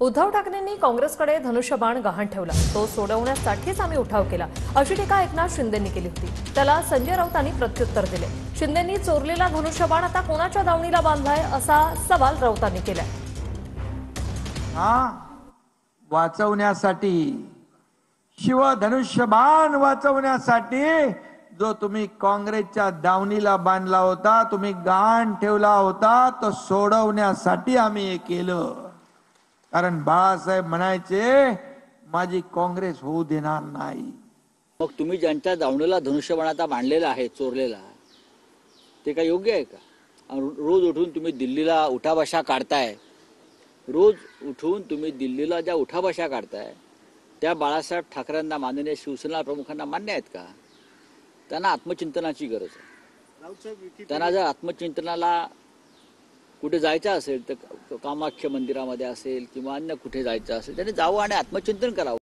उद्धव ठाकरेंनी काँग्रेसकडे धनुष्यबाण गहाण ठेवला, तो सोडवण्यासाठीच आम्ही उठाव केला, अशी टीका एकनाथ शिंदेंनी केली होती. त्याला संजय राऊतांनी प्रत्युत्तर दिले. शिंदेंनी चोरलेला धनुष्यबाण आता कोणाच्या दावणीला बांधलाय असा सवाल राऊतांनी केलाय. वाचवण्यासाठी, शिव धनुष्यबाण वाचवण्यासाठी जो तुम्ही काँग्रेसच्या दावणीला बांधला होता, तुम्ही गहाण ठेवला होता, तो सोडवण्यासाठी आम्ही हे केलं. कारण बाळासाहेब म्हणायचे माझी काँग्रेस होऊ देणार नाही. मग तुम्ही ज्यांच्या दावणीला धनुष्यबाण आता बांधलेला आहे, चोरलेला, ते काय योग्य आहे का? रोज उठून तुम्ही दिल्लीला उठाबशा काढताय, रोज उठून तुम्ही दिल्लीला ज्या उठाबशा काढताय त्या बाळासाहेब ठाकरेंना, माननीय शिवसेना प्रमुखांना मान्य आहेत का? त्यांना आत्मचिंतनाची गरज आहे. त्यांना जर आत्मचिंतनाला कुठे जायचं असेल तर कामाख्या मंदिरामध्ये असेल किंवा अन्य कुठे जायचं असेल, त्यांनी जावं आणि आत्मचिंतन करावं.